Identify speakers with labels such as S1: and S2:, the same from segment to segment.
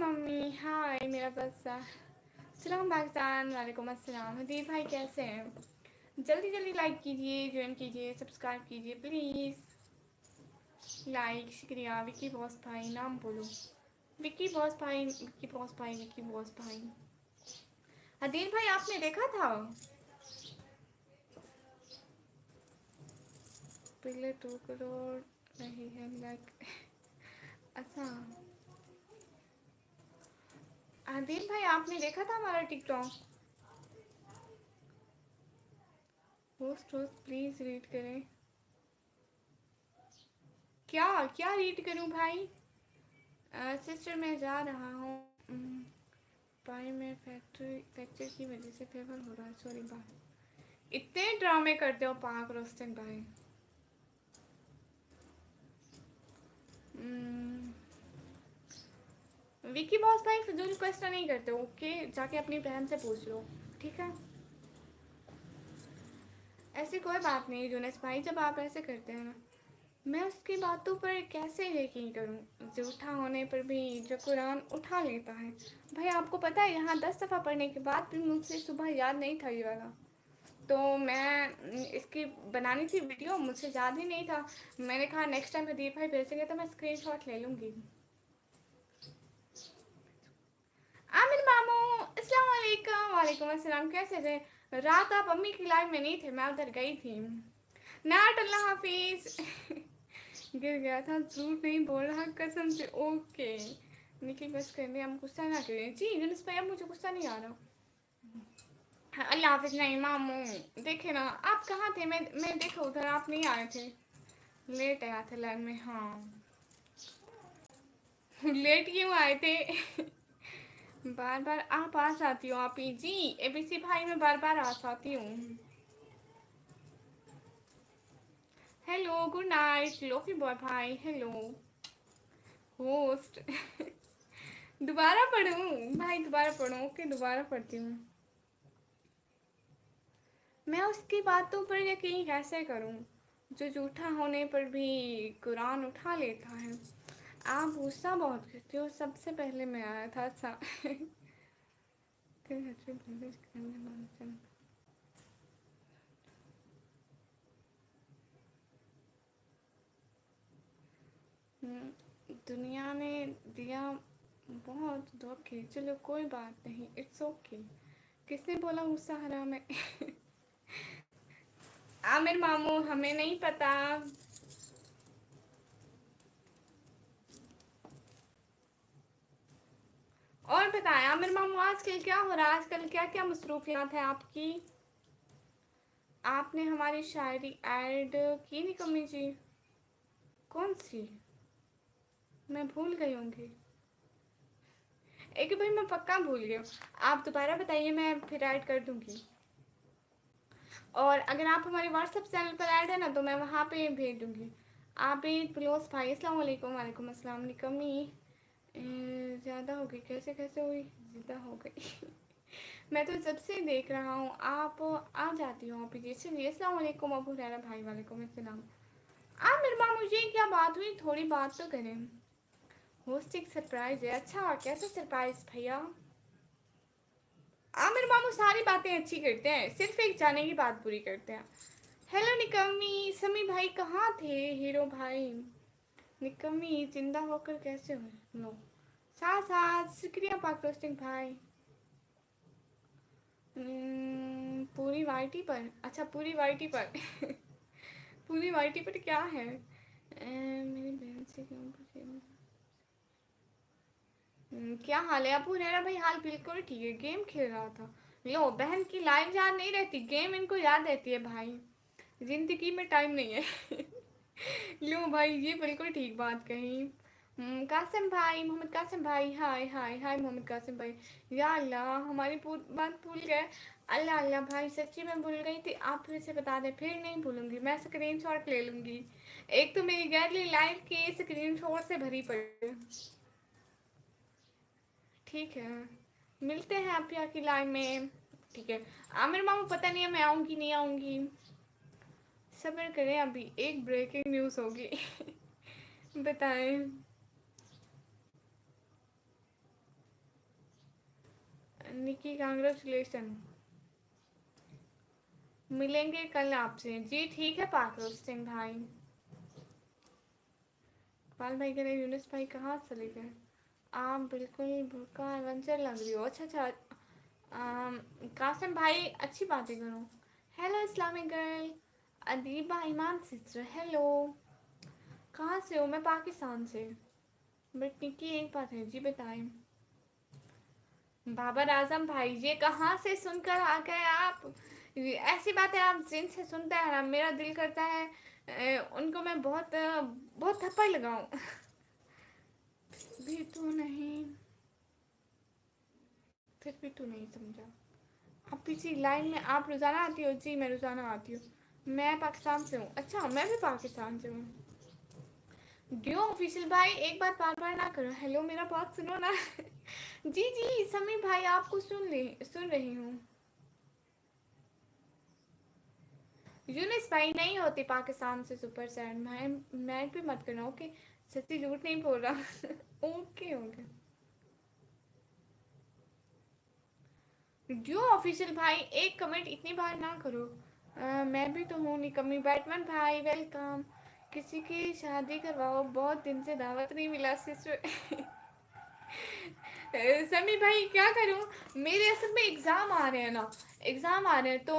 S1: Mummy हाय मेरा बच्चा। सलाम पाकिस्तान, वालेकुम अस्सलाम। हदीब भाई कैसे हैं? जल्दी जल्दी लाइक कीजिए, ज्वाइन कीजिए, सब्सक्राइब कीजिए प्लीज़। लाइक शुक्रिया। विकी बॉस भाई नाम बोलो। विकी बॉस भाई, विकी बॉस भाई, विकी बॉस भाई। हदीब भाई आपने देखा था पिछले 2 करोड़ नहीं है लाइक। अच्छा हदीब भाई आपने देखा था हमारा TikTok? Host host please read करें। क्या क्या रीड करूं भाई? सिस्टर मैं जा रहा हूँ। भाई मैं फ्रैक्चर की वजह से फेवर हो रहा है, सॉरी भाई। इतने ड्रामे करते हो पाक रोस्टन भाई। विकी बॉस भाई फिजूल क्वेश्चन नहीं करते, ओके? जाके अपनी बहन से पूछ लो, ठीक है? ऐसी कोई बात नहीं जुनेस भाई, जब आप ऐसे करते हैं ना, मैं उसकी बातों पर कैसे यकीन करूं? झूठा होने पर भी जो कुरान उठा लेता है। भाई आपको पता है यहाँ 10 दफ़ा पढ़ने के बाद भी मुझसे सुबह याद नहीं था ये वाला। तो मैं इसकी बनानी थी वीडियो, मुझसे याद ही नहीं था। मैंने कहा नेक्स्ट टाइम हदीब भाई भेजेंगे तो मैं स्क्रीनशॉट ले लूँगी। आमिर मामू अस्सलाम वालेकुम। वालेकुम अस्सलाम, कैसे थे? रात आप अम्मी की लाइव में नहीं थे, मैं उधर गई थी। नाट अल्लाह हाफिज। गिर गया था, झूठ नहीं बोल रहा कसम से, ओके। निकल बस करने, हम गुस्सा ना करें जी यूनुस भाई, अब मुझे गुस्सा नहीं आ रहा। हाँ, अल्लाह हाफिज नहीं मामू। देखे ना आप कहाँ थे, मैं देखा उधर आप नहीं आए थे। लेट आया था लाइन में, हाँ। लेट क्यों आए थे? बार बार आप आ जाती हो आप ही जी। एबीसी भाई मैं बार बार आ जाती हूँ। हेलो गुड नाइट लोकी बॉय भाई, हेलो होस्ट। दोबारा पढ़ूँ भाई, दोबारा पढ़ूँ, ओके दोबारा पढ़ती हूँ। मैं उसकी बातों पर यकीन कैसे करूं जो झूठा होने पर भी कुरान उठा लेता है? आप गुस्सा बहुत करते हो, सबसे पहले मैं आया था। अच्छा। दुनिया ने दिया बहुत धोखे, चलो कोई बात नहीं, इट्स ओके। किसने बोला गुस्सा हराम है? आमिर मामू हमें नहीं पता। और बताएं आमिर मामू, आजकल क्या हो रहा है? आजकल क्या क्या मसरूफियात है आपकी? आपने हमारी शायरी ऐड की नहीं कमी जी? कौन सी? मैं भूल गई होंगी। एक भाई मैं पक्का भूल गई हूँ। आप दोबारा बताइए, मैं फिर ऐड कर दूंगी। और अगर आप हमारे व्हाट्सएप चैनल पर ऐड है ना, तो मैं वहाँ पे भेज दूंगी। आप एक प्लोस भाई अस्सलाम वालेकुम। वालेकुम अस्सलाम। निकम्मी ज़्यादा हो गई, कैसे कैसे हुई? ज़्यादा हो गई। मैं तो जब से देख रहा हूँ आप आ जाती हो आप ही। चलिए अस्सलाम वालेकुम अबू रैना भाई, वालेकुम अस्सलाम। मेरे माँ मुझे क्या बात हुई, थोड़ी बात तो करें। होस्ट एक सरप्राइज है। अच्छा कैसा सरप्राइज भैया? मेरे मामू सारी बातें अच्छी करते हैं, सिर्फ एक जाने की बात बुरी करते हैं। हेलो निकम्मी, समी भाई कहाँ थे? हीरो भाई निकम्मी जिंदा होकर कैसे हो? नो साथ साथ शुक्रिया पाक रोस्टिंग भाई। पूरी वाईटी पर, अच्छा पूरी वाईटी पर। पूरी वाईटी पर क्या है? मेरी बहन से क्यों पूछे? क्या हाल है अबू रेरा भाई? हाल बिल्कुल ठीक है, गेम खेल रहा था। लो बहन की लाइव याद नहीं रहती, गेम इनको याद रहती है भाई। जिंदगी में टाइम नहीं है। लो भाई ये बिल्कुल ठीक बात कही। कासिम भाई, मोहम्मद कासिम भाई, हाय हाय हाय मोहम्मद कासिम भाई। या अल्लाह हमारी बात भूल गए। अल्लाह अल्लाह भाई सच्ची मैं भूल गई थी, आप फिर से बता दें। फिर नहीं भूलूंगी, मैं स्क्रीनशॉट ले लूंगी। एक तो मेरी गैलरी लाइव की स्क्रीनशॉट से भरी पड़ी है। ठीक है मिलते हैं आप यहाँ की लाइव में, ठीक है? आमिर मामू पता नहीं है मैं आऊँगी नहीं आऊँगी, सब्र करें, अभी एक ब्रेकिंग न्यूज़ होगी। बताएं। निकी कांग्रेचुलेशन। मिलेंगे कल आपसे। जी ठीक है पाक रोस्टिंग भाई। पाल भाई कह रहे यूनिस भाई कहाँ चले गए? आप बिल्कुल भूखा एडवेंचर लग रही हो। अच्छा अच्छा। कासिम भाई अच्छी बातें करो। Hello Islamic girl. Adeeba Iman sister hello. कहाँ से हो? मैं पाकिस्तान से। बट निकी एक बात है जी बताएं। बाबर आजम भाई ये कहाँ से सुनकर आ गए आप? ऐसी बातें आप जिनसे सुनते हैं ना मेरा दिल करता है उनको मैं बहुत बहुत थप्पड़ लगाऊं। भी तू नहीं। फिर भी तू नहीं समझा। आप पीछे लाइन में आप रोज़ाना आती हो? जी मैं रोज़ाना आती हूँ। मैं पाकिस्तान से हूँ। अच्छा मैं भी पाकिस्तान से हूँ। डियो ऑफिशियल भाई एक बात बार बार ना करो। हेलो मेरा बात सुनो ना। जी जी समी भाई आपको सुन रही हूँ। यूनिस भाई नहीं होती पाकिस्तान से सुपर सैड। मैं भी मत करना ओके। सच्ची झूठ नहीं बोल रहा। Okay okay. डियो ऑफिशियल भाई एक कमेंट इतनी बार ना करो। मैं भी तो हूँ निकम्मी। बैटमैन भाई वेलकम। किसी की शादी करवाओ बहुत दिन से दावत नहीं मिला सिस्टर। समी भाई क्या करूं मेरे असल में एग्ज़ाम आ रहे हैं ना। एग्ज़ाम आ रहे हैं तो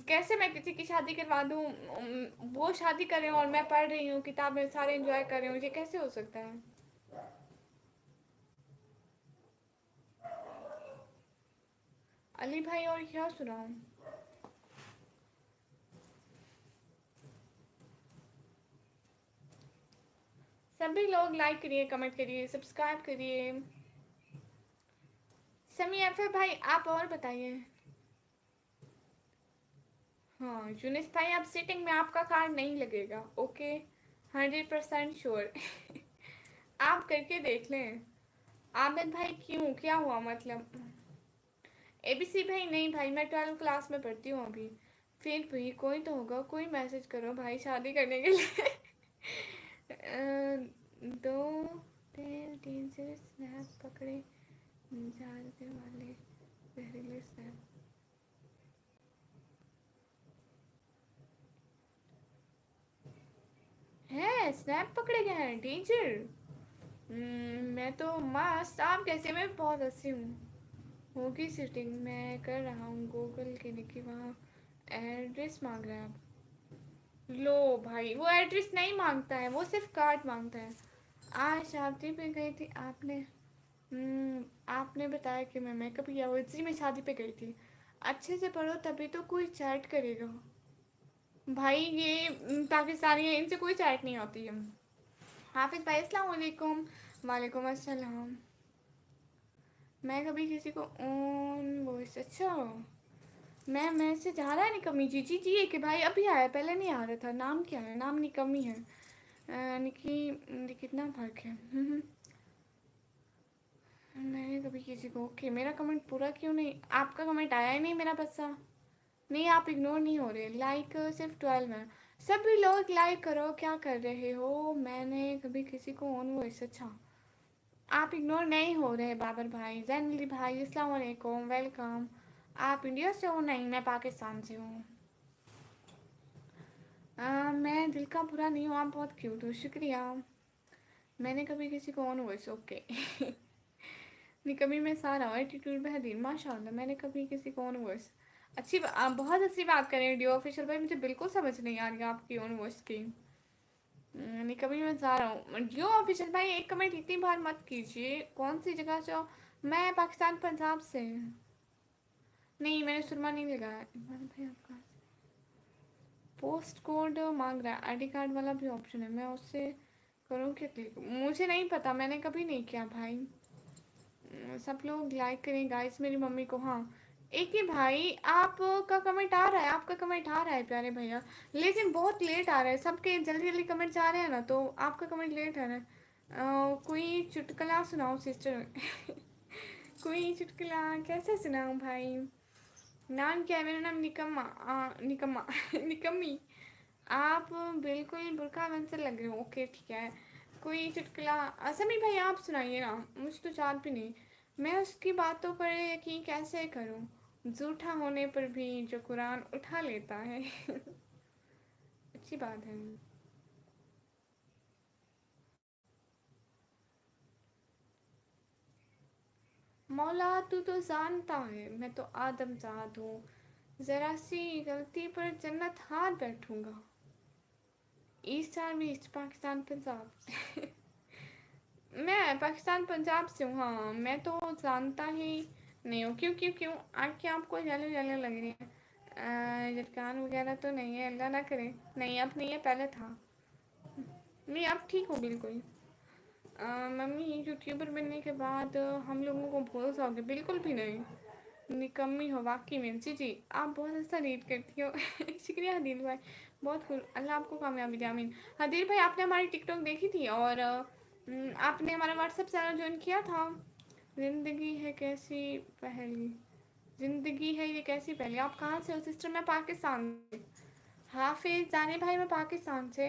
S1: कैसे मैं किसी की शादी करवा दूं। वो शादी कर रहे हैं और मैं पढ़ रही हूँ किताबें सारे एंजॉय कर रही हूँ। ये कैसे हो सकता है? अली भाई और क्या सुनाऊं? सभी लोग लाइक करिए कमेंट करिए सब्सक्राइब करिए। समी एफर भाई आप और बताइए। हाँ यूनिस भाई आप सिटिंग में आपका कार्ड नहीं लगेगा ओके। 100% श्योर। आप करके देख लें। आमिर भाई क्यों क्या हुआ मतलब? एबीसी भाई नहीं भाई मैं 12 क्लास में पढ़ती हूँ अभी। फिर भी कोई तो होगा कोई मैसेज करो भाई शादी करने के लिए। दो तीन से स्नैप पकड़े जाने वाले जहरीले स्नैप। है स्नैप पकड़े गए हैं टीचर। मैं तो मस्त। आप कैसे? मैं बहुत हंसी हूँ। होगी सीटिंग मैं कर रहा हूँ गूगल के लिए वहाँ एड्रेस मांग रहा है आप। लो भाई वो एड्रेस नहीं मांगता है वो सिर्फ कार्ड मांगता है। आज शादी पे गई थी आपने। आपने बताया कि मैं मेकअप किया हुआ इसी में शादी पे गई थी। अच्छे से पढ़ो तभी तो कोई चैट करेगा। भाई ये पाकिस्तानी है इनसे कोई चैट नहीं होती है। हाफिज़ भाई अस्सलाम वालेकुम। वालेकुम अस्सलाम। मैं कभी किसी को ओन वॉइस अच्छा। मैं से जा रहा है निकम्मी जी जी जी कि भाई अभी आया पहले नहीं आ रहा था। नाम क्या है? नाम निकम्मी है। निकी कितना फर्क है। मैंने कभी किसी को ओके मेरा कमेंट पूरा क्यों नहीं? आपका कमेंट आया ही नहीं मेरा बच्चा। नहीं आप इग्नोर नहीं हो रहे। लाइक सिर्फ 12 है। सभी लोग लाइक करो क्या कर रहे हो? मैंने कभी किसी को ऑन वॉइस अच्छा। आप इग्नोर नहीं हो रहे बाबर भाई। जैनली भाई अस्सलाम वालेकुम वेलकम। आप इंडिया से हो? नहीं मैं पाकिस्तान से हूँ। मैं दिल का बुरा नहीं हूँ। आप बहुत क्यूट हो शुक्रिया। मैंने कभी किसी को ऑन वॉइस ओके। नहीं कभी मैं सारा हूँ एटीट्यूड बेहतरीन माशाल्लाह। मैंने कभी किसी को ऑन वॉइस अच्छी आप बहुत अच्छी बात करें डियो ऑफिशियल भाई। मुझे बिल्कुल समझ नहीं आ रही आपकी ऑन वॉइस की। नहीं कभी मैं जा रहा हूँ डियो ऑफिशियल भाई। एक कमेंट इतनी बार मत कीजिए। कौन सी जगह से हो? मैं पाकिस्तान पंजाब से। नहीं मैंने सुरमा नहीं लगाया। इमरान भाई आपका पोस्ट कोड मांग रहा है। आईडी कार्ड वाला भी ऑप्शन है मैं उससे करूँ क्या क्लिक? मुझे नहीं पता मैंने कभी नहीं किया भाई। सब लोग लाइक करें गाइस मेरी मम्मी को। हाँ एक ही भाई आपका कमेंट आ रहा है। आपका कमेंट आ रहा है प्यारे भैया लेकिन बहुत लेट आ रहा है। सबके जल्दी जल्दी कमेंट्स आ रहे हैं ना तो आपका कमेंट लेट आ रहा है। कोई चुटकुला सुनाओ सिस्टर। कोई चुटकुला कैसे सुनाऊं भाई? नाम क्या है? मेरा नाम निकम्मा निकम्मा। निकम्मी। आप बिल्कुल बुरखा बन से लग रहे हो ओके ठीक है। कोई चुटकुला समी भाई आप सुनाइए ना। मुझे तो चार भी नहीं। मैं उसकी बातों पर यकीन कैसे करूं, झूठा होने पर भी जो कुरान उठा लेता है। अच्छी बात है। मौला तू तो जानता है मैं तो आदम जात हूँ, जरा सी गलती पर जन्नत हार बैठूंगा। East army east Pakistan Punjab. मैं पाकिस्तान पंजाब से हूँ। हाँ मैं तो जानता ही नहीं हूँ। क्यों क्यों क्यों आँखें आपको जले जले लग रही हैं? झटकान वगैरह तो नहीं है, अल्लाह ना करे। नहीं अब नहीं है, पहले था। नहीं अब ठीक हो बिल्कुल। मम्मी यूट्यूबर बनने के बाद हम लोगों को भूल जाओगे? बिल्कुल भी नहीं। निकम्मी हो वाकई में। जी जी, आप बहुत अच्छा रीड करती हो। शुक्रिया हदील भाई, बहुत खूब। अल्लाह आपको कामयाबी दे, आमीन। हदील भाई आपने हमारी टिकटॉक देखी थी और आपने हमारा व्हाट्सएप चैनल ज्वाइन किया था। ज़िंदगी है कैसी पहेली, ज़िंदगी है ये कैसी पहेली। आप कहाँ से हो सिस्टर? मैं पाकिस्तान से। हाफिज़ जाने भाई, मैं पाकिस्तान से।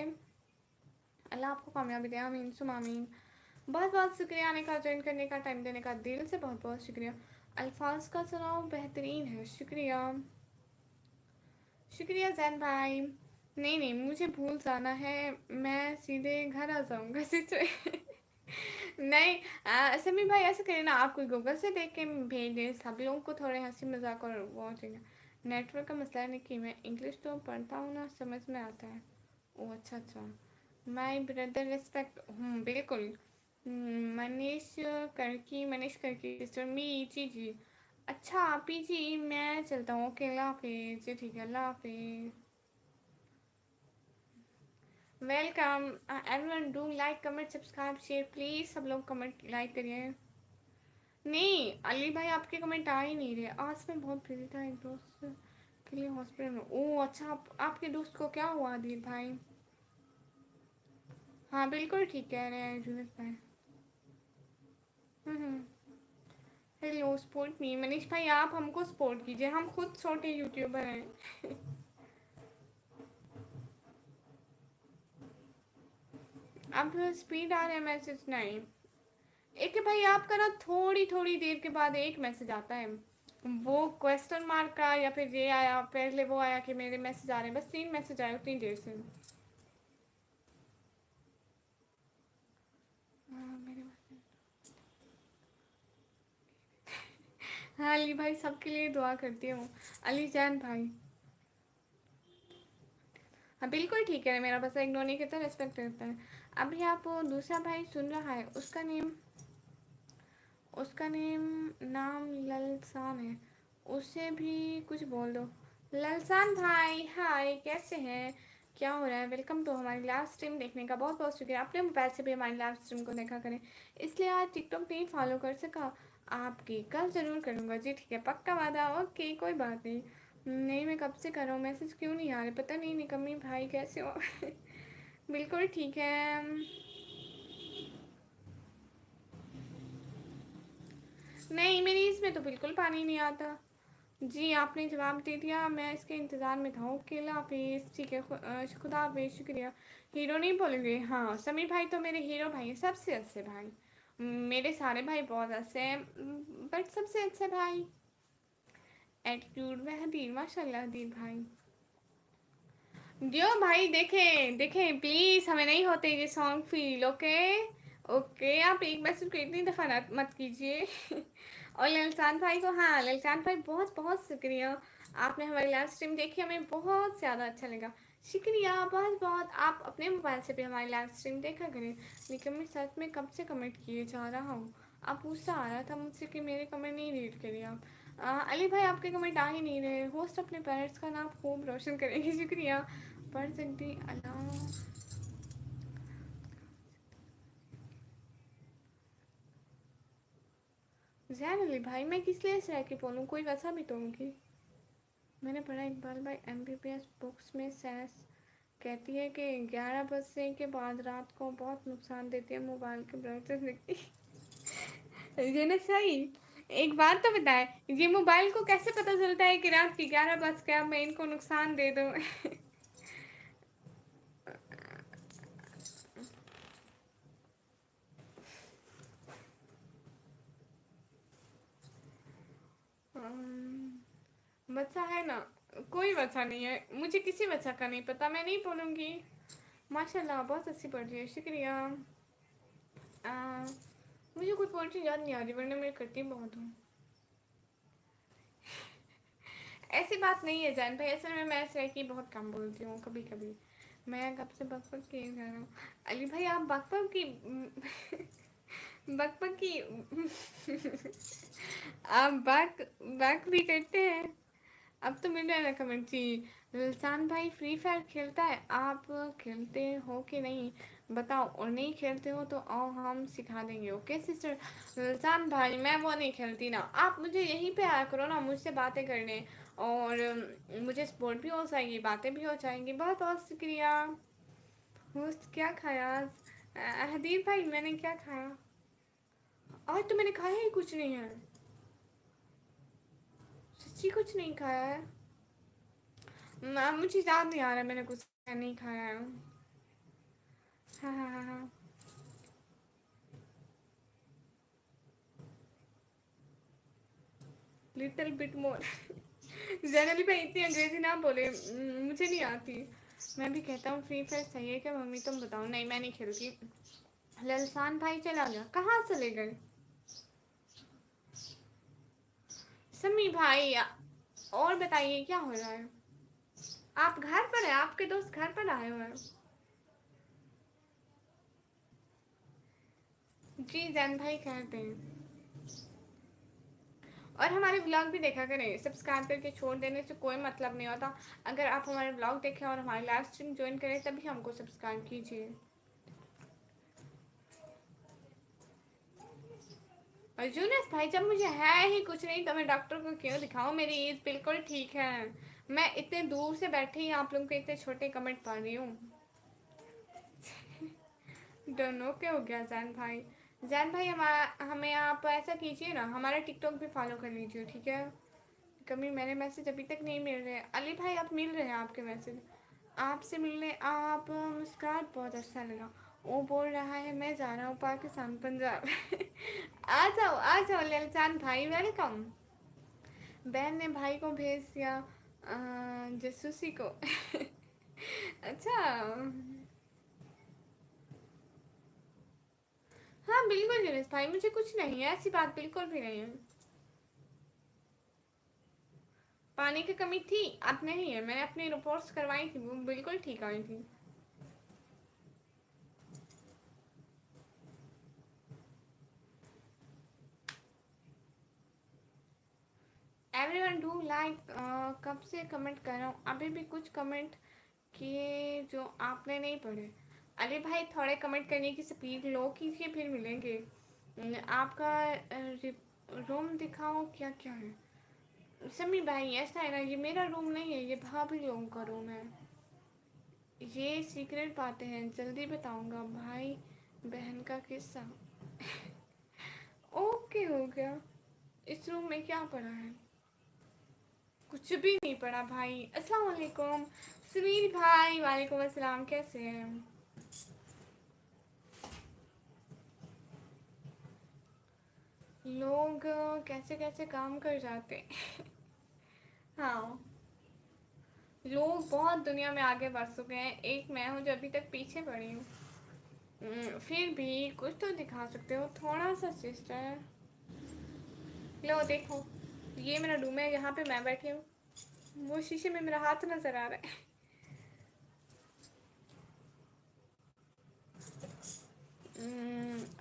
S1: अल्लाह आपको कामयाबी दे, आमीन सुम आमीन। बहुत बहुत शुक्रिया आने का, ज्वाइन करने का, टाइम देने का, दिल से बहुत बहुत शुक्रिया। अल्फाज का चुनाव बेहतरीन है, शुक्रिया। शुक्रिया जैन भाई। नहीं नहीं मुझे भूल जाना है, मैं सीधे घर आ जाऊंगा सिस्टर। नहीं समी भाई ऐसे करें ना, आप कोई गूगल से देख के भेज दें, सब लोगों को थोड़े हंसी मजाक और वो हो जाएगा। नेटवर्क का मसला नहीं कि मैं इंग्लिश तो पढ़ता हूँ ना, समझ में आता है। ओह अच्छा अच्छा। माय ब्रदर रिस्पेक्ट, बिल्कुल। मनीष करकी, मनीष करकी सिस्टर मी जी जी। अच्छा आप ही जी, मैं चलता हूँ। ओके अल्लाह हाफिज़ जी, ठीक है अल्लाह हाफिज़। Welcome everyone, do like comment subscribe share please. सब लोग कमेंट लाइक करिए। नहीं अली भाई आपके कमेंट आ ही नहीं रहे। आज मैं बहुत बिजी था, एक दोस्त के लिए हॉस्पिटल में। ओह अच्छा, आपके दोस्त को क्या हुआ आदिल भाई? हाँ बिल्कुल ठीक कह रहे हैं जुनेद भाई। हम्म। हेलो सपोर्ट मी मनीष भाई, आप हमको सपोर्ट कीजिए, हम खुद छोटे यूट्यूबर हैं। अब स्पीड आ रहा है मैसेज नहीं। एक भाई आपका ना थोड़ी थोड़ी देर के बाद एक मैसेज आता है, वो क्वेश्चन मार्क का, या फिर ये आया पहले वो आया कि मेरे मैसेज आ रहे हैं, बस 3 मैसेज आए उतनी देर से। मेरे हाँ अली भाई सबके लिए दुआ करती हूँ। अली जैन भाई हाँ बिल्कुल ठीक है, मेरा बस इग्नोर नहीं करता, रेस्पेक्ट करता है। अभी आप दूसरा भाई सुन रहा है, उसका नेम नाम ललसान है, उससे भी कुछ बोल दो। ललसान भाई हाय, कैसे हैं? क्या हो रहा है? वेलकम टू हमारी लाइव स्ट्रीम देखने का, बहुत बहुत शुक्रिया। अपने मोबाइल से भी हमारी लाइव स्ट्रीम को देखा करें। इसलिए आज टिकटॉक नहीं फॉलो कर सका आपकी, कल ज़रूर करूँगा जी, ठीक है पक्का वादा। ओके कोई बात नहीं। नहीं मैं कब से कर रहा हूँ, मैसेज क्यों नहीं आ रहे पता नहीं। निकम्मी भाई कैसे हो? बिल्कुल ठीक है। नहीं मेरी इसमें तो बिल्कुल पानी नहीं आता। जी आपने जवाब दे दिया, मैं इसके इंतज़ार में था। ओके अल्लाह हाफिज़, ठीक है खुदा हाफिज़, शुक्रिया। हीरो नहीं बोलेंगे? हाँ समीर भाई तो मेरे हीरो भाई हैं, सबसे अच्छे भाई। मेरे सारे भाई बहुत अच्छे हैं, बट सबसे अच्छे भाई एटीट्यूड में हदीर, माशाल्लाह हदीर भाई। जो भाई देखें देखें प्लीज़, हमें नहीं होते ये सॉन्ग फील। ओके ओके, आप एक मैसेज को इतनी दफ़ा मत कीजिए। और ललचान भाई को, हाँ ललचान भाई बहुत बहुत शुक्रिया, आपने हमारी लाइव स्ट्रीम देखी, हमें बहुत ज़्यादा अच्छा लगा। शुक्रिया बहुत बहुत। आप अपने मोबाइल से भी हमारी लाइव स्ट्रीम देखा करें। लेकिन मैं सच में कब से कमेंट किए जा रहा हूँ, आप पूछता आ रहा था मुझसे कि मेरे कमेंट नहीं रीड करिए आप। अली भाई आपके कमेंट आ ही नहीं रहे। होस्ट अपने पेरेंट्स का नाम खूब रोशन करेंगे, शुक्रिया। पढ़ सकती अल्लाह। जैन अली भाई मैं किस लिए से रह के बोलूँ, कोई वैसा भी तो होंगी। मैंने पढ़ा इकबाल भाई एमबीबीएस बुक्स में सैस कहती है कि 11 बजे के बाद रात को बहुत नुकसान देती है मोबाइल के ब्राइटनेस। ये ना सही। एक बात तो बताए, ये मोबाइल को कैसे पता चलता है कि रात की 11 बज के अब मैं इनको नुकसान दे दूँ? बच्चा है ना, कोई बच्चा नहीं है, मुझे किसी बच्चा का नहीं पता, मैं नहीं बोलूँगी। माशाल्लाह बहुत अच्छी पढ़ रही है, शुक्रिया। आ, मुझे कोई पोइट्री याद नहीं आ रही, वरना मैं करती बहुत हूँ। ऐसी बात नहीं है जान भाई, असल में मैं ऐसे कि बहुत कम बोलती हूँ कभी कभी। मैं कब से बक बक की कर रहा हूँ। अली भाई आप बक बक की बक बक की आप बक बक भी करते हैं। अब तो मिल रहा है ना कमेंट जी। ललसान भाई फ्री फायर खेलता है, आप खेलते हो कि नहीं बताओ, और नहीं खेलते हो तो आओ हम सिखा देंगे। ओके सिस्टर ललसान भाई, मैं वो नहीं खेलती ना, आप मुझे यहीं पे आया करो ना मुझसे बातें करने, और मुझे सपोर्ट भी हो जाएगी, बातें भी हो जाएंगी। बहुत बहुत शुक्रिया। होस्ट क्या खाया आज? हदीर भाई मैंने क्या खाया आज? तो मैंने खाया ही कुछ नहीं है, सच्ची कुछ नहीं खाया है। मुझे याद नहीं आ रहा मैंने कुछ नहीं खाया है। हाँ हाँ हाँ हाँ। Little bit more. जनरली भाई इतनी अंग्रेजी ना बोले, मुझे नहीं आती। मैं भी कहता हूँ फ्री फायर सही है क्या मम्मी, तुम बताओ। नहीं मैं नहीं खेलती। ललसान भाई चला गया, कहाँ चले गए? समी भाई और बताइए क्या हो रहा है? आप घर पर है, आपके दोस्त घर पर आए हुए हैं? जी जैन भाई कहते हैं। और हमारे ब्लॉग भी देखा करें, सब्सक्राइब करके छोड़ देने से कोई मतलब नहीं होता। अगर आप हमारे ब्लॉग देखें और हमारी लाइव स्ट्रीम ज्वाइन करें तभी हमको सब्सक्राइब कीजिए। और जूनस भाई जब मुझे है ही कुछ नहीं तो मैं डॉक्टर को क्यों दिखाऊं, मेरी एज बिल्कुल ठीक है। मैं इतने दूर से बैठे ही आप लोगों के इतने छोटे कमेंट पढ़ रही हूँ। दोनों के हो गया जैन भाई। जैन भाई हमारा हमें आप ऐसा कीजिए ना, हमारा टिकटॉक भी फॉलो कर लीजिए ठीक है। कभी मेरे मैसेज अभी तक नहीं मिल रहे। अली भाई आप मिल रहे हैं, आपके मैसेज आपसे मिलने आप मुस्कुराहट बहुत अच्छा लगा। वो बोल रहा है मैं जा रहा हूँ पाकिस्तान पंजाब। आ जाओ ललचान भाई, वेलकम। बहन ने भाई को भेज दिया जसूसी को। अच्छा। हाँ बिल्कुल जुनेस भाई, मुझे कुछ नहीं है, ऐसी बात बिल्कुल भी नहीं है। पानी की कमी थी, अब नहीं है, मैंने अपनी रिपोर्ट्स करवाई थी, वो बिल्कुल ठीक आई थी। Everyone do like. कब से कमेंट कर रहा हूँ, अभी भी कुछ कमेंट किए जो आपने नहीं पढ़े। अरे भाई थोड़े कमेंट करने की स्पीड लो कीजिए, फिर मिलेंगे। आपका रूम दिखाओ क्या क्या है। समी भाई ऐसा है ना, ये मेरा रूम नहीं है, ये भाभी लोगों का रूम है। ये सीक्रेट बातें हैं, जल्दी बताऊंगा भाई बहन का किस्सा। ओके हो गया। इस रूम में क्या पड़ा है? कुछ भी नहीं पड़ा भाई। अस्सलाम वालेकुम सुनील भाई। वालेकुम अस्सलाम, कैसे हैं? लोग कैसे कैसे काम कर जाते हैं। हाँ, लोग बहुत दुनिया में आगे बढ़ चुके हैं, एक मैं हूँ जो अभी तक पीछे पड़ी हूँ। फिर भी कुछ तो दिखा सकते हो थोड़ा सा सिस्टर। लो देखो, ये मेरा रूम है, यहाँ पे मैं बैठी हूँ, वो शीशे में मेरा हाथ नजर आ रहा है।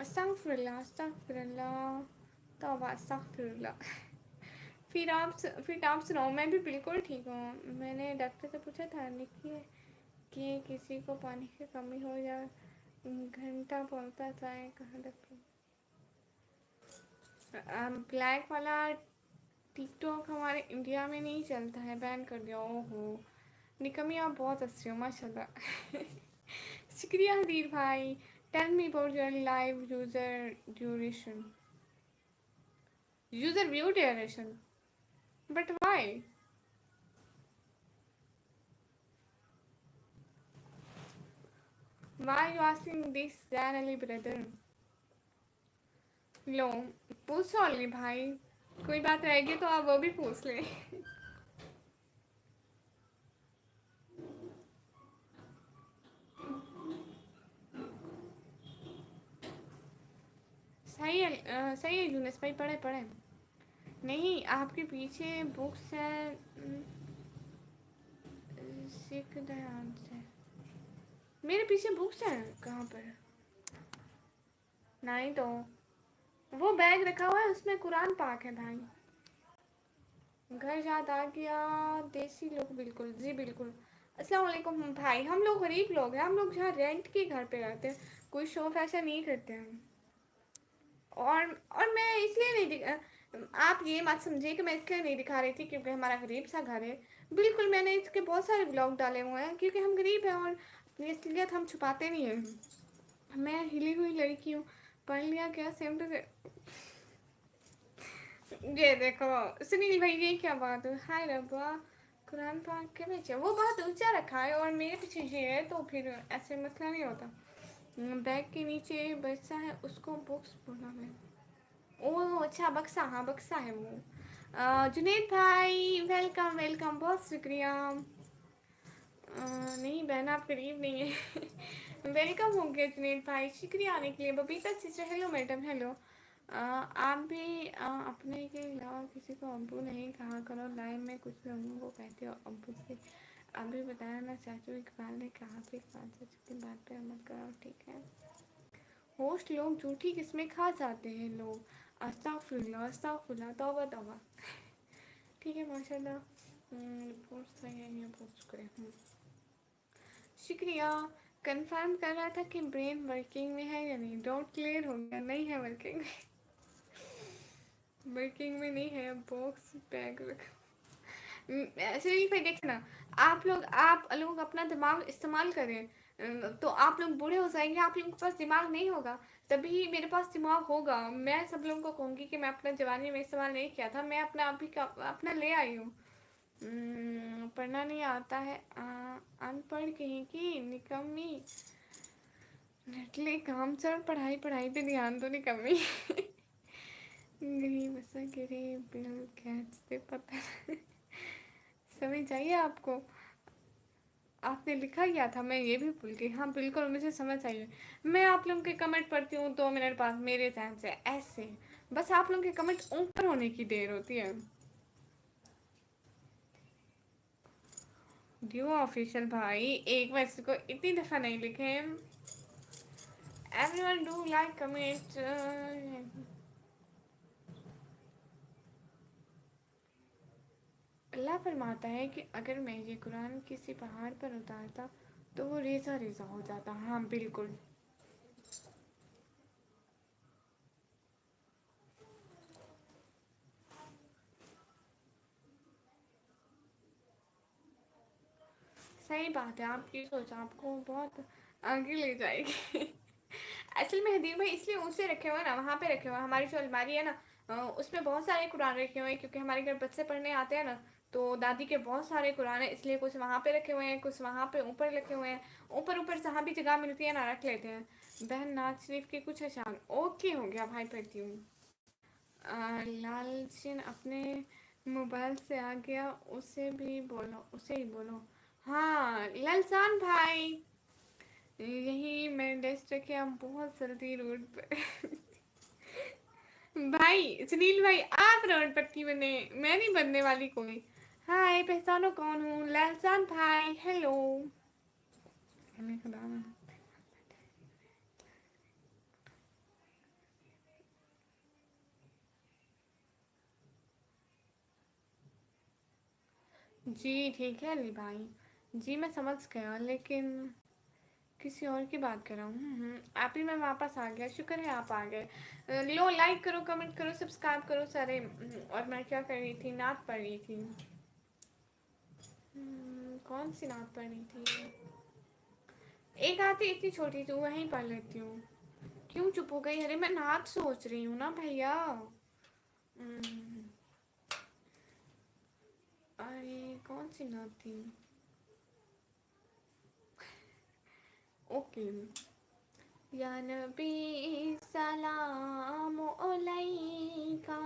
S1: अस्तगफिरुल्लाह अस्तगफिरुल्लाह, तौबा अस्तगफिरुल्लाह। फिर आप सुनाओ। मैं भी बिल्कुल ठीक हूँ। मैंने डॉक्टर से पूछा था निकी कि किसी को पानी की कमी हो या घंटा बोलता जाए, कहाँ डॉक्टर। ब्लैक वाला टिकटॉक हमारे इंडिया में नहीं चलता है, बैन कर दिया। ओहो निकमी आप बहुत अच्छे हो माशाल्लाह। शुक्रिया हदीर भाई। Tell me about your live user view duration, but why? Why you asking this Zanali brother? लो पूछो अली भाई, कोई बात रहेगी तो आप वो भी पूछ लें। صحیح ہے صحیح ہے یونس بھائی، پڑھے پڑھے. نہیں آپ کے پیچھے بکس ہے. سکھ دھیان سے میرے پیچھے بکس ہیں کہاں پر؟ نہیں تو وہ بیگ رکھا ہوا ہے اس میں قرآن پاک ہے بھائی. گھر یاد آ گیا. دیسی لوگ بالکل جی بالکل. السلام علیکم بھائی. ہم لوگ غریب لوگ ہیں، ہم لوگ جہاں رینٹ کے گھر پہ رہتے ہیں، کوئی شوف ایسا نہیں کرتے ہیں. اور میں اس لیے نہیں آپ یہ مت سمجھیے کہ میں اس لیے نہیں دکھا رہی تھی کیونکہ ہمارا غریب سا گھر ہے. بالکل میں نے اس کے بہت سارے بلاگ ڈالے ہوئے ہیں کیونکہ ہم غریب ہیں اور اپنی اصلیت ہم چھپاتے نہیں ہیں. میں ہلی ہوئی لڑکی ہوں. پڑھ لیا کیا سیم ٹو یہ دیکھو سنیل بھائی یہ کیا بات ہے. ہائے ربا قرآن پاک کے پیچھے وہ بہت اونچا رکھا ہے اور میرے پیچھے یہ ہے تو پھر ایسے مسئلہ نہیں ہوتا. بیگ کے نیچے بکسا ہے اس کو بکس بولا میں. او اچھا بکسا، ہاں بکسا ہے وہ. جنید بھائی ویلکم ویلکم بہت شکریہ. نہیں بہن آپ قریب نہیں ہیں. ویلکم ہو گیا جنید بھائی، شکریہ آنے کے لیے. Babita sister hello madam hello. آپ بھی اپنے کے علاوہ کسی کو ابو نہیں کہا کرو. لائن میں کچھ لوگوں کو کہتے ہو ابو سے. ابھی بتایا نا چاچو اقبال نے کہا پھر چاچو کی بات پہ عمل کرو ٹھیک ہے. ہوسٹ لوگ جھوٹی قسمیں کھا جاتے ہیں لوگ. استغفر اللہ استغفر اللہ توبہ توبہ. ٹھیک ہے ماشاء اللہ. پوچھ رہے ہیں پوچھ کرے شکریہ. کنفرم کر رہا تھا کہ برین ورکنگ میں ہے یا نہیں. ڈاؤٹ کلیئر ہو گیا نہیں ہے ورکنگ میں. ورکنگ میں نہیں ہے. باکس بیگ رکھ سنیل بھائی دیکھنا آپ لوگ اپنا دماغ استعمال کریں تو آپ لوگ بوڑھے ہو جائیں گے. آپ لوگوں کے پاس دماغ نہیں ہوگا تبھی میرے پاس دماغ ہوگا. میں سب لوگوں کو کہوں گی کہ میں اپنا جوانی میں استعمال نہیں کیا تھا. میں اپنا ابھی اپنا لے آئی ہوں. پڑھنا نہیں آتا ہے ان پڑھ کہیں کی نکمی. نٹلی کام چور پڑھائی پڑھائی پہ دھیان دو نکمی. غریب سے غریب بل گیٹس سے پتہ سمجھ آئیے آپ کو. آپ نے لکھا کیا تھا میں یہ بھی بھول گئی. ہاں بالکل مجھے سمجھ آئیے. میں آپ لوگوں کے کمنٹ پڑھتی ہوں 2 منٹ بعد میرے ذہن سے ایسے. بس آپ لوگوں کے کمنٹ اوپر ہونے کی دیر ہوتی ہے. ڈیو آفیشل بھائی ایک ویسے کو اتنی دفعہ نہیں لکھے. everyone do like comment. اللہ فرماتا ہے کہ اگر میں یہ قرآن کسی پہاڑ پر اتارتا تو وہ ریزہ ریزہ ہو جاتا. ہاں بالکل. صحیح بات ہے. آپ کی سوچ آپ کو بہت آگے لے جائے گی. اصل میں حدیث بھائی اس لیے اونچے رکھے ہوئے نا وہاں پہ رکھے ہوئے. ہماری جو الماری ہے نا اس میں بہت سارے قرآن رکھے ہوئے ہیں کیونکہ ہمارے گھر بچے پڑھنے آتے ہیں نا تو دادی کے بہت سارے قرآن ہیں اس لیے کچھ وہاں پہ رکھے ہوئے ہیں کچھ وہاں پہ اوپر رکھے ہوئے ہیں. اوپر جہاں بھی جگہ ملتی ہے نا رکھ لیتے ہیں. بہن ناز شریف کے کچھ اشعار اوکے ہو گیا بھائی پڑھتی ہوں. لالچن اپنے موبائل سے آ گیا اسے ہی بولو. ہاں للسان بھائی یہی میں ڈیسٹ رکھے ہم بہت جلدی روڈ پہ. بھائی سنیل بھائی آپ روڈ پٹی بنے میں نہیں بننے والی کوئی. ہائے پہچانو کون ہوں لہسان بھائی ہیلو. جی ٹھیک ہے علی بھائی. جی میں سمجھ گیا لیکن کسی اور کی بات کر رہا ہوں. آپ ہی میں واپس آ گیا. شکر ہے آپ آ گئے. لو لائک کرو کمنٹ کرو سبسکرائب کرو سارے. اور میں کیا کر رہی تھی نعت پڑھ رہی تھی. کون سی نعت پڑھنی تھی. ایک آتی اتنی چھوٹی سی وہیں پڑھ لیتی ہوں. کیوں چپ ہو گئی. ارے میں نعت سوچ رہی ہوں نا بھیا. ارے کون سی نعت تھی. اوکے. یا نبی سلام علیکہ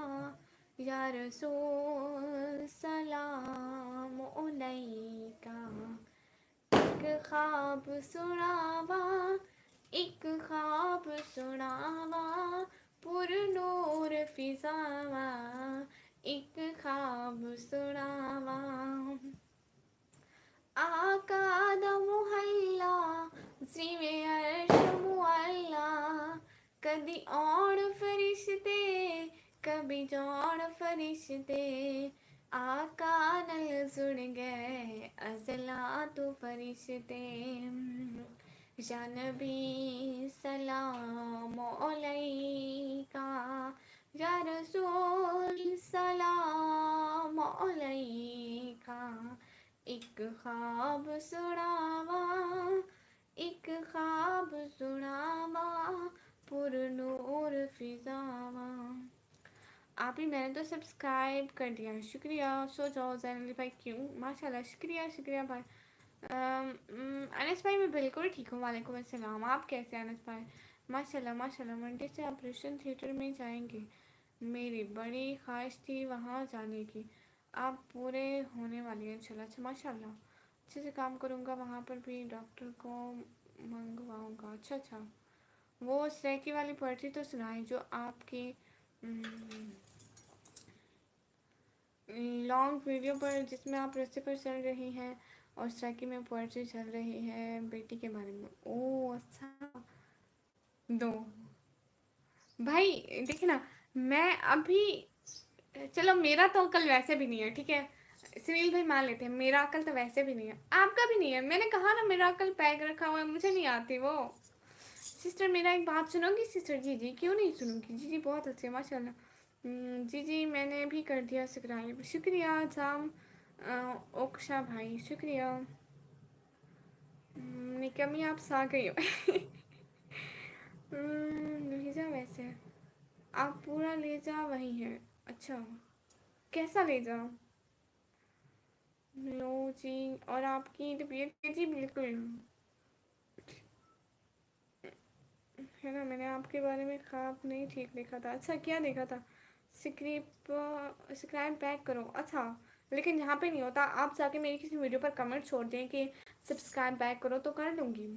S1: یا رسول سلام علیکہ. ایک خواب سناوا पुरनूर फिजावा एक ख्वाब सुनावा आका दा मुहल्ला जिवे अर्श मुअल्ला कदी औड़ फरिश्ते कभी जोड़ फरिश्ते आका नल जुड़ गए अज़ला तो फरिश्ते या नबी सलाम अलैका या रसूल सलाम अलैका एक ख्वाब सुनावा एक ख्वाब सुनावा पुरनूर फिजावा। आप ही मैंने तो सब्सक्राइब कर दिया, शुक्रिया। सो जाओ जैनली भाई, क्यों? माशाल्लाह, शुक्रिया शुक्रिया भाई। अनस भाई मैं बिल्कुल ठीक हूँ, वालेकुम अस्सलाम। आप कैसे हैं अनस भाई? माशाल्लाह माशाल्लाह। मंडे से ऑपरेशन थिएटर में जाएंगे, मेरी बड़ी ख्वाहिश थी वहाँ जाने की, आप पूरे होने वाली है इंशाल्लाह। अच्छा माशाल्लाह, अच्छे से काम करूँगा, वहाँ पर भी डॉक्टर को मंगवाऊँगा। अच्छा अच्छा, वो सैकी वाली पर्ची तो सुनाई जो आपकी लॉन्ग वीडियो पर, जिसमें आप रस्ते पर चल रही हैं और सैकी में पर्ची चल रही है बेटी के बारे में। ओह अच्छा, दो भाई देखिए ना, मैं अभी, चलो मेरा तो अकल वैसे भी नहीं है, ठीक है सुनील भाई, मान लेते हैं मेरा अकल तो वैसे भी नहीं है, आपका भी नहीं है। मैंने कहा ना मेरा अकल पैक रखा हुआ है, मुझे नहीं आती वो। सिस्टर मेरा एक बात सुनोगी सिस्टर? जी जी, क्यों नहीं सुनूंगी जी जी, बहुत अच्छे माशाल्लाह। जी जी, मैंने भी कर दिया सब्सक्राइब, शुक्रिया जाम ओक्शा भाई, शुक्रिया। निकमी आप सा गई हो। ले जा वैसे, आप पूरा ले जा वही है। अच्छा, कैसा ले जा? लो जी, और आपकी तबीयत जी? बिल्कुल है ना, मैंने आपके बारे में ख्वाब नहीं ठीक देखा था। अच्छा क्या देखा था? सब्सक्राइब बैक करो। अच्छा, लेकिन यहाँ पे नहीं होता, आप जाके मेरी किसी वीडियो पर कमेंट छोड़ दें कि सब्सक्राइब बैक करो तो कर लूँगी।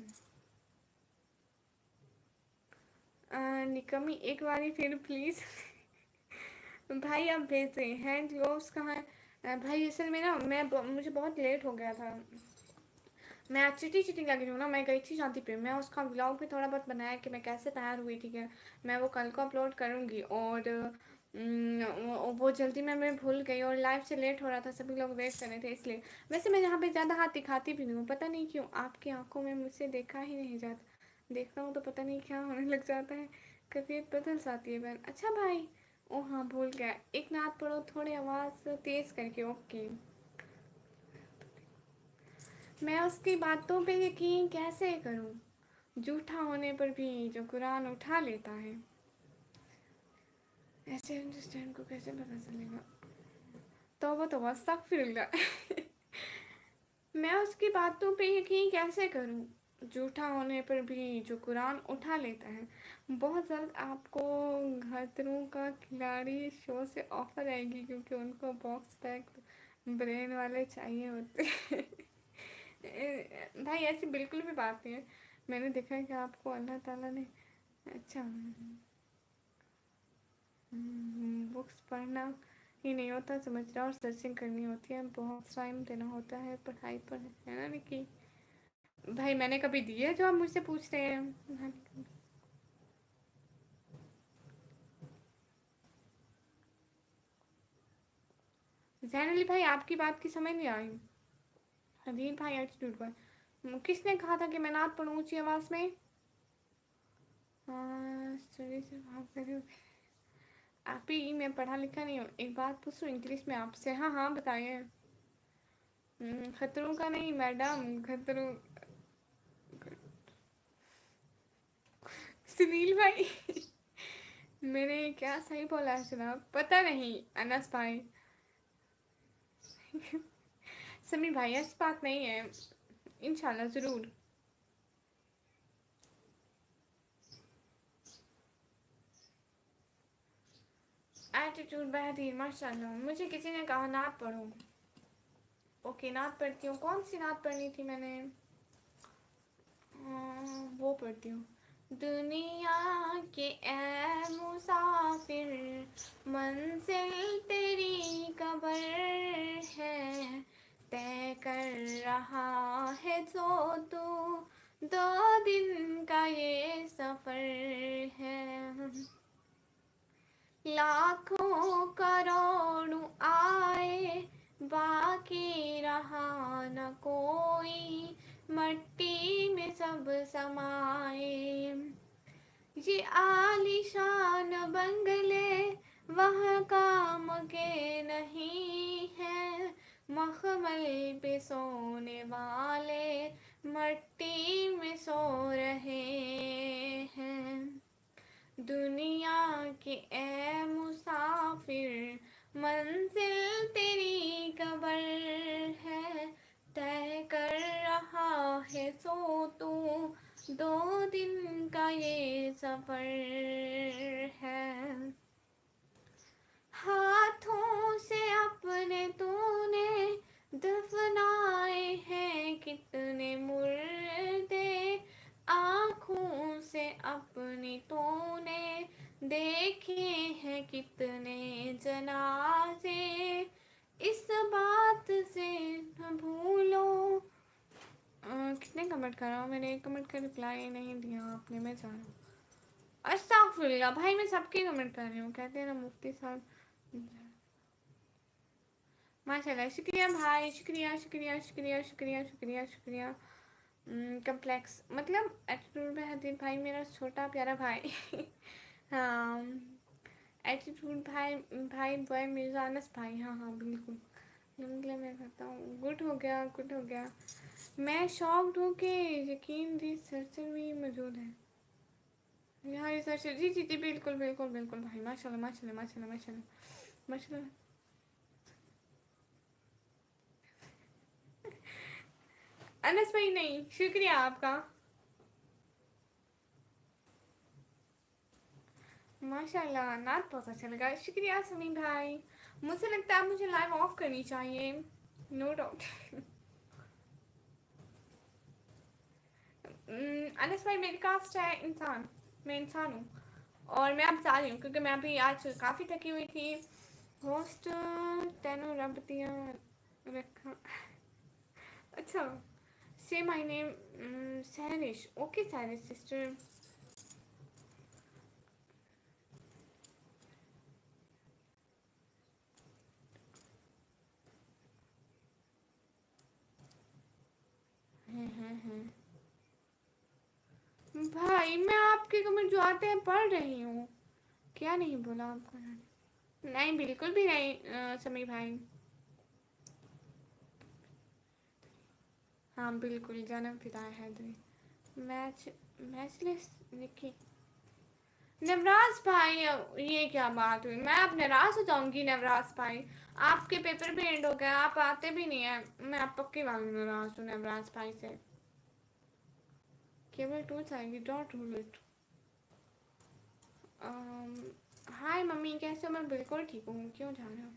S1: निकमी एक बारी फिर प्लीज़। भाई आप भेज दें। हैंड ग्लोव्स कहाँ है भाई? असल में ना मुझे बहुत लेट हो गया था, मैं आज चिटी लग रही हूँ ना, मैं गई थी शादी पे, मैं उसका व्लॉग भी थोड़ा बहुत बनाया कि मैं कैसे तैयार हुई, ठीक है, मैं वो कल को अपलोड करूँगी। और वो जल्दी मैं भूल गई और लाइव से लेट हो रहा था, सभी लोग वेट कर रहे थे इसलिए। वैसे मैं यहाँ पे ज़्यादा हाथ दिखाती भी नहीं हूँ, पता नहीं क्यों आपकी आंखों में मुझसे देखा ही नहीं जाता, देखता हूँ तो पता नहीं क्या होने लग जाता है, कैफियत बदल जाती है बहन। अच्छा भाई, ओ हाँ भूल गया, एक नात पढ़ो थोड़ी आवाज़ तेज़ करके। ओके, मैं उसकी बातों पे यकीन कैसे करूं, झूठा होने पर भी जो कुरान उठा लेता है, ऐसे अंडरस्टैंड को कैसे पता चलेगा? तौबा तौबा, अस्तगफिरुल्लाह। मैं उसकी बातों पे यकीन कैसे करूं, झूठा होने पर भी जो कुरान उठा लेता है। बहुत जल्द आपको घतरों का खिलाड़ी शो से ऑफर आएगी, क्योंकि उनको बॉक्स पैक ब्रेन वाले चाहिए होते हैं। भाई ऐसी बिल्कुल भी बात नहीं है, मैंने देखा है कि आपको अल्लाह ताला ने, अच्छा बुक्स पढ़ना ही नहीं होता, समझना और सर्चिंग करनी होती है, बहुत टाइम देना होता है पढ़ाई पर, है ना निकी भाई? मैंने कभी दी है जो आप मुझसे पूछ रहे हैं? जैन अली भाई आपकी बात की समझ नहीं आई। हदीन भाई एटीट्यूड पर, किसने कहा था कि मैं नात पढ़ूँ ऊँची आवाज़ में? हाँ, स्टडी से भाग कर रही हूँ। आप ही, मैं पढ़ा लिखा नहीं हूँ। एक बात पूछूं इंग्लिश में आपसे? हाँ हाँ बताइए। खतरों का नहीं मैडम, खतरों। सुनील भाई। मैंने क्या सही बोला है जनाब? पता नहीं अनस भाई। समीर भाई ऐसी बात नहीं है, इंशाल्लाह ज़रूर। एटीट्यूड बेहतरीन माशाल्लाह। मुझे किसी ने कहा नात पढ़ो, ओके नात पढ़ती हूँ। कौन सी नात पढ़नी थी मैंने? वो पढ़ती हूँ। दुनिया के ए مسافر منزل تیری قبر ہے طے کر رہا ہے تو 2 دن کا یہ سفر ہے لاکھوں کروڑوں آئے باقی رہا نہ کوئی مٹی میں سب سمائے یہ عالیشان بنگلے وہاں کام کے نہیں ہیں مخمل پہ سونے والے مٹی میں سو رہے ہیں دنیا کے اے مسافر منزل تیری قبر ہے طے کر رہا ہے تو 2 دن کا یہ سفر ہے ہاتھوں سے اپنے تو نے دفنائے ہیں کتنے مردے آنکھوں سے اپنی تو نے دیکھے ہیں کتنے جنازے اس بات سے نہ بھولو کتنے کمنٹ کر رہا ہوں میں نے ایک کمنٹ کا رپلائی نہیں دیا آپ نے میں جا رہا ہوں استغفر اللہ بھائی میں سب کے کمنٹ کر رہی ہوں کہتے ہیں نا مفتی صاحب ماشاء اللہ شکریہ بھائی شکریہ شکریہ شکریہ شکریہ شکریہ شکریہ کمپلیکس مطلب ایٹیٹیوڈ میں حدیث بھائی میرا چھوٹا پیارا بھائی ہاں ایٹیٹیوڈ بھائی بھائی بوائے مرزا انس بھائی ہاں ہاں بالکل مطلب میں کہتا ہوں گڈ ہو گیا گڈ ہو گیا میں شاکڈ ہوں کہ یقین ریسرچر بھی موجود ہے یہاں ریسرچر جی جی جی بالکل بالکل بالکل بھائی ماشاء اللہ ماشاء اللہ ماشاء اللہ ماشاء اللہ ماشاء اللہ انس بھائی نہیں شکریہ آپ کا ماشاء اللہ نعت بہت اچھا لگا شکریہ سمیم بھائی مجھے لگتا ہے مجھے لائیو آف کرنی چاہیے نو ڈاؤٹ انس بھائی میری کاسٹ ہے انسان میں انسان ہوں اور میں اب جا رہی ہوں کیونکہ میں ابھی آج کافی تھکی ہوئی تھی ہوسٹ تینوں رب دیا رکھا اچھا say my name Sehrish okay Sehrish sister بھائی میں آپ کے کمنٹ جو آتے ہیں پڑھ رہی ہوں کیا نہیں بولا آپ کو نہیں بالکل بھی نہیں سمی بھائی ہاں بالکل جنم فدا حیدری میچ میچ لسٹ لکھی نوراز بھائی یہ کیا بات ہوئی میں اب ناراض ہو جاؤں گی نوراز بھائی آپ کے پیپر بھی اینڈ ہو گئے آپ آتے بھی نہیں ہیں میں آپ پکی والی ناراض ہوں نوراز بھائی سے کیبل ٹولس آئے گی ڈاٹ رول اٹ ہائے ممی کیسے ہو میں بالکل ٹھیک ہوں کیوں جا رہے ہو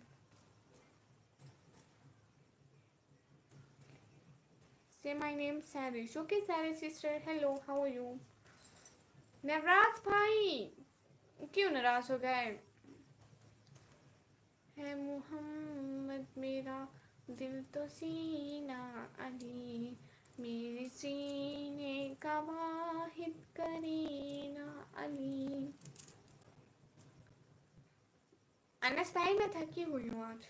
S1: say my name Sehrish okay Sehrish sister hello how are you نوراز بھائی کیوں ناراض ہو گئے ہے محمد میرا دل تو سینہ علی میرے سینے کا واحد کرینہ علی انس بھائی میں تھکی ہوئی ہوں آج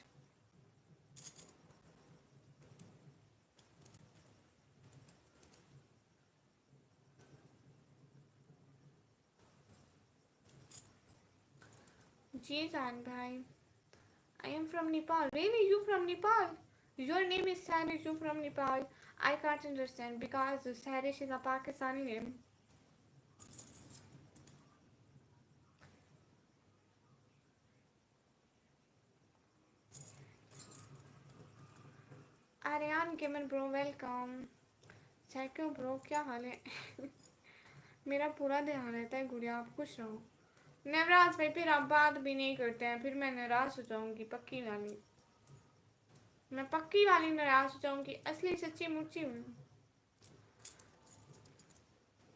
S1: جی جان بھائی I am from Nepal. Really? You from Nepal? Your name is Sanish, you from Nepal. I can't understand because Sanish is a Pakistani name. Aryan Kiman bro, welcome. Thank you bro, کیا حال ہے میرا پورا دھیان رہتا ہے گڑیا آپ خوش رہو نوراز بھائی پھر آپ بات بھی نہیں کرتے ہیں پھر میں ناراض ہو جاؤں گی پکی والی میں پکی والی ناراض ہو جاؤں گی اصلی سچی مچی ہوں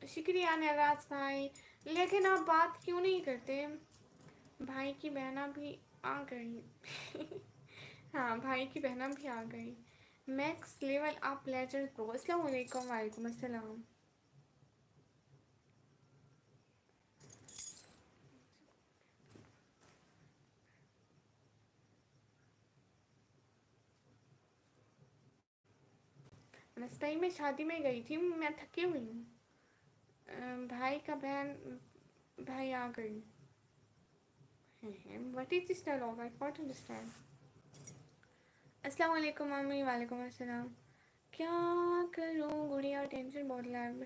S1: شکریہ نوراز بھائی لیکن آپ بات کیوں نہیں کرتے بھائی کی بہنا بھی آ گئی ہاں بھائی کی بہنا بھی آ گئی. میکس لیول اپ لیجنڈ پرو. السلام علیکم. وعلیکم السلام. مسٹائی میں شادی میں گئی تھی, میں تھکی ہوئی ہوں. بھائی کا بہن بھائی آ گئی. What is this dialogue, I can't understand. السلام علیکم ممی. وعلیکم السلام. کیا کروں گڑیا, ٹینشن بہت لگ.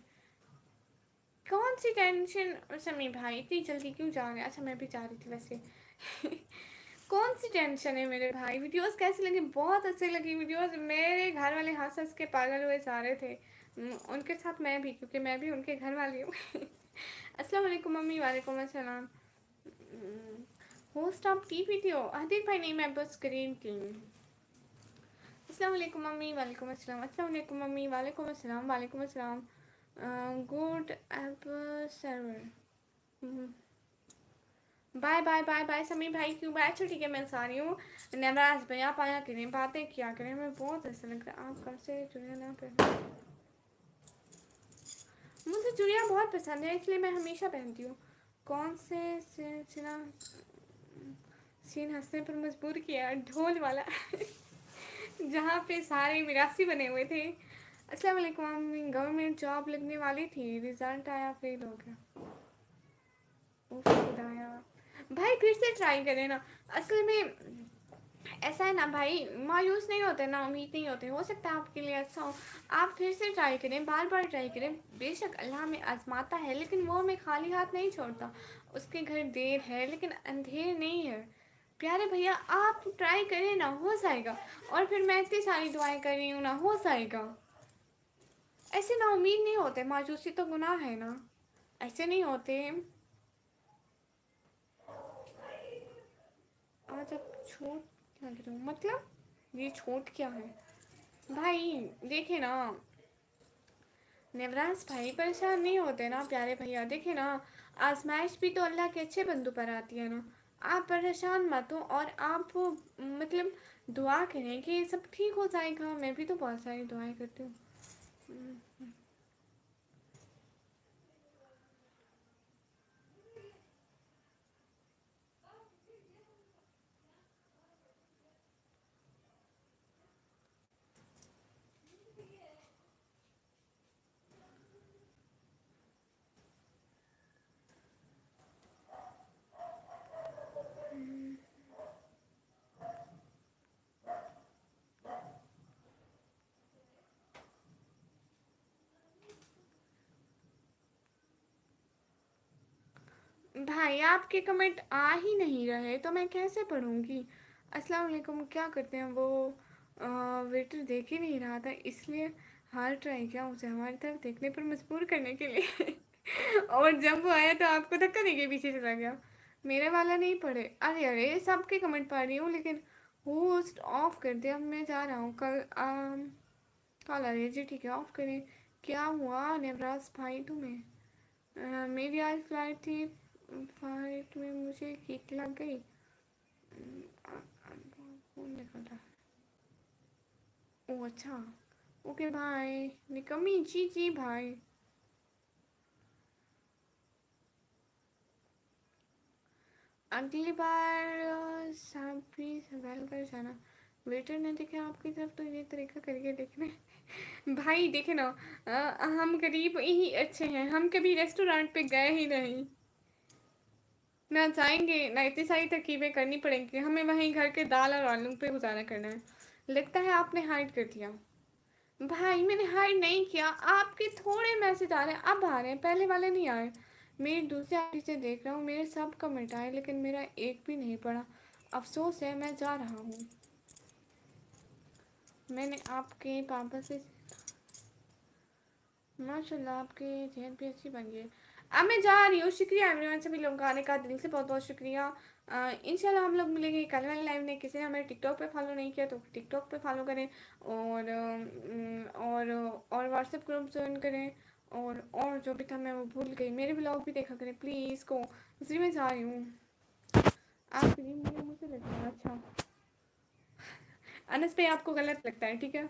S1: کون سی ٹینشن سمی بھائی, اتنی جلدی کیوں جا رہے ہیں؟ اچھا میں بھی جا رہی تھی ویسے. کون سی ٹینشن ہے میرے بھائی. ویڈیوز کیسی لگی؟ بہت اچھی لگی ویڈیوز. میرے گھر والے ہنس ہنس کے پاگل ہوئے جا رہے تھے, ان کے ساتھ میں بھی, کیونکہ میں بھی ان کے گھر والی ہوں. السلام علیکم ممی. وعلیکم السلام. ہوسٹ آپ کی ویڈیو حدیث بھائی نہیں, میں بس اسکرین کی. السلام علیکم ممی. وعلیکم السلام. السلام علیکم ممی. وعلیکم السلام. وعلیکم السلام. گڈ ایپ سرور. بائے بائے بائے بائے سمی بھائی. کیوں بائے؟ اچھا ٹھیک ہے میں جا رہی ہوں. نوراز بھائی آپ آیا کریں, باتیں کیا کریں, ہمیں بہت ایسا لگ رہا ہے آپ کب سے چڑیا نہ پہنے. مجھے چڑیاں بہت پسند ہے, اس لیے میں ہمیشہ پہنتی ہوں. کون سے سلسلہ سین ہنسنے پر مجبور کیا؟ ڈھول والا جہاں پہ سارے مراسی بنے ہوئے تھے. السلام علیکم. گورنمنٹ جاب لگنے والی تھی, رزلٹ آیا فیل ہو گیا. خدایا بھائی پھر سے ٹرائی کرے نا. اصل میں ایسا ہے نا بھائی, مایوس نہیں ہوتے نا, امید نہیں ہوتے, ہو سکتا ہے آپ کے لیے اچھا ہو. آپ پھر سے ٹرائی کریں, بار بار ٹرائی کریں. بے شک اللہ ہمیں آزماتا ہے, لیکن وہ ہمیں خالی ہاتھ نہیں چھوڑتا. اس کے گھر دیر ہے لیکن اندھیر نہیں ہے. پیارے بھیا آپ ٹرائی کریں نا, ہو جائے گا. اور پھر میں اتنی ساری دعائیں کر رہی ہوں نا, ہو جائے گا. ایسے نا امید نہیں ہوتے, مایوسی تو گناہ ہے نا, ایسے نہیں ہوتے. آج آپ چھوٹ لگ رہے ہو, مطلب یہ چھوٹ کیا ہے؟ بھائی دیکھے نا, نوراز بھائی پریشان نہیں ہوتے نا پیارے بھیا. دیکھے نا, آزمائش بھی تو اللہ کے اچھے بندوں پر آتی ہے نا. آپ پریشان مت ہو, اور آپ مطلب دعا کریں کہ سب ٹھیک ہو جائے گا. میں بھی تو بہت ساری دعائیں کرتی ہوں. بھائی آپ کے کمنٹ آ ہی نہیں رہے تو میں کیسے پڑھوں گی؟ السلام علیکم. کیا کرتے ہیں وہ ویٹر دیکھ ہی نہیں رہا تھا, اس لیے ہار ٹرائی کیا اسے ہماری طرف دیکھنے پر مجبور کرنے کے لیے. اور جب وہ آیا تو آپ کو دھکا دے کے پیچھے چلا گیا. میرے والا نہیں پڑھے. ارے ارے سب کے کمنٹ پڑھ رہی ہوں, لیکن ہوسٹ آف کر دیا. اب میں جا رہا ہوں, کل آ رہی ہے. جی ٹھیک ہے آف کریں. کیا ہوا نوراز بھائی تمہیں؟ میری آج فلائٹ تھی, فلائٹ میں مجھے کیک لگ گئی. کون نکل رہا ہے؟ او اچھا, اوکے بھائی. نکمی جی جی بھائی. اگلی بار سب بھی سنبھال کر جانا. ویٹر نے دیکھا آپ کی طرف تو یہ طریقہ کر کے دیکھنا. بھائی دیکھے نا, ہم غریب ہی اچھے ہیں, ہم کبھی ریسٹورینٹ پہ گئے ہی نہیں, نہ جائیں گے. نہ اتنی ساری ترکیبیں کرنی پڑیں گی ہمیں, وہیں گھر کے دال اور آلو پہ گزارا کرنا ہے. لگتا ہے آپ نے ہائڈ کر دیا. بھائی میں نے ہائڈ نہیں کیا, آپ کے تھوڑے میسج آ رہے ہیں, اب آ رہے ہیں, پہلے والے نہیں آئے. میری دوسری آئی ڈی سے دیکھ رہا ہوں, میرے سب کمنٹ آئے لیکن میرا ایک بھی نہیں پڑا. افسوس ہے, میں جا رہا ہوں. میں نے آپ کے پاپا سے ماشاء اللہ آپ کی صحت بھی اچھی بن گئی ہے. اب میں جا رہی ہوں. شکریہ ایوری سبھی لوگوں کا آنے کا, دل سے بہت بہت شکریہ. انشاء اللہ ہم لوگ ملیں گے کل والے لائیو میں. کسی نے ہمیں ٹک ٹاک پہ فالو نہیں کیا تو ٹک ٹاک پہ فالو کریں, اور واٹس ایپ گروپ جوائن کریں, اور جو بھی تھا میں وہ بھول گئی. میرے بلاگ بھی دیکھا کریں پلیز کو. اسی میں جا رہی ہوں. آپ کریم مجھے لگتا ہے اچھا. انس بھائی آپ کو غلط لگتا ہے ٹھیک ہے.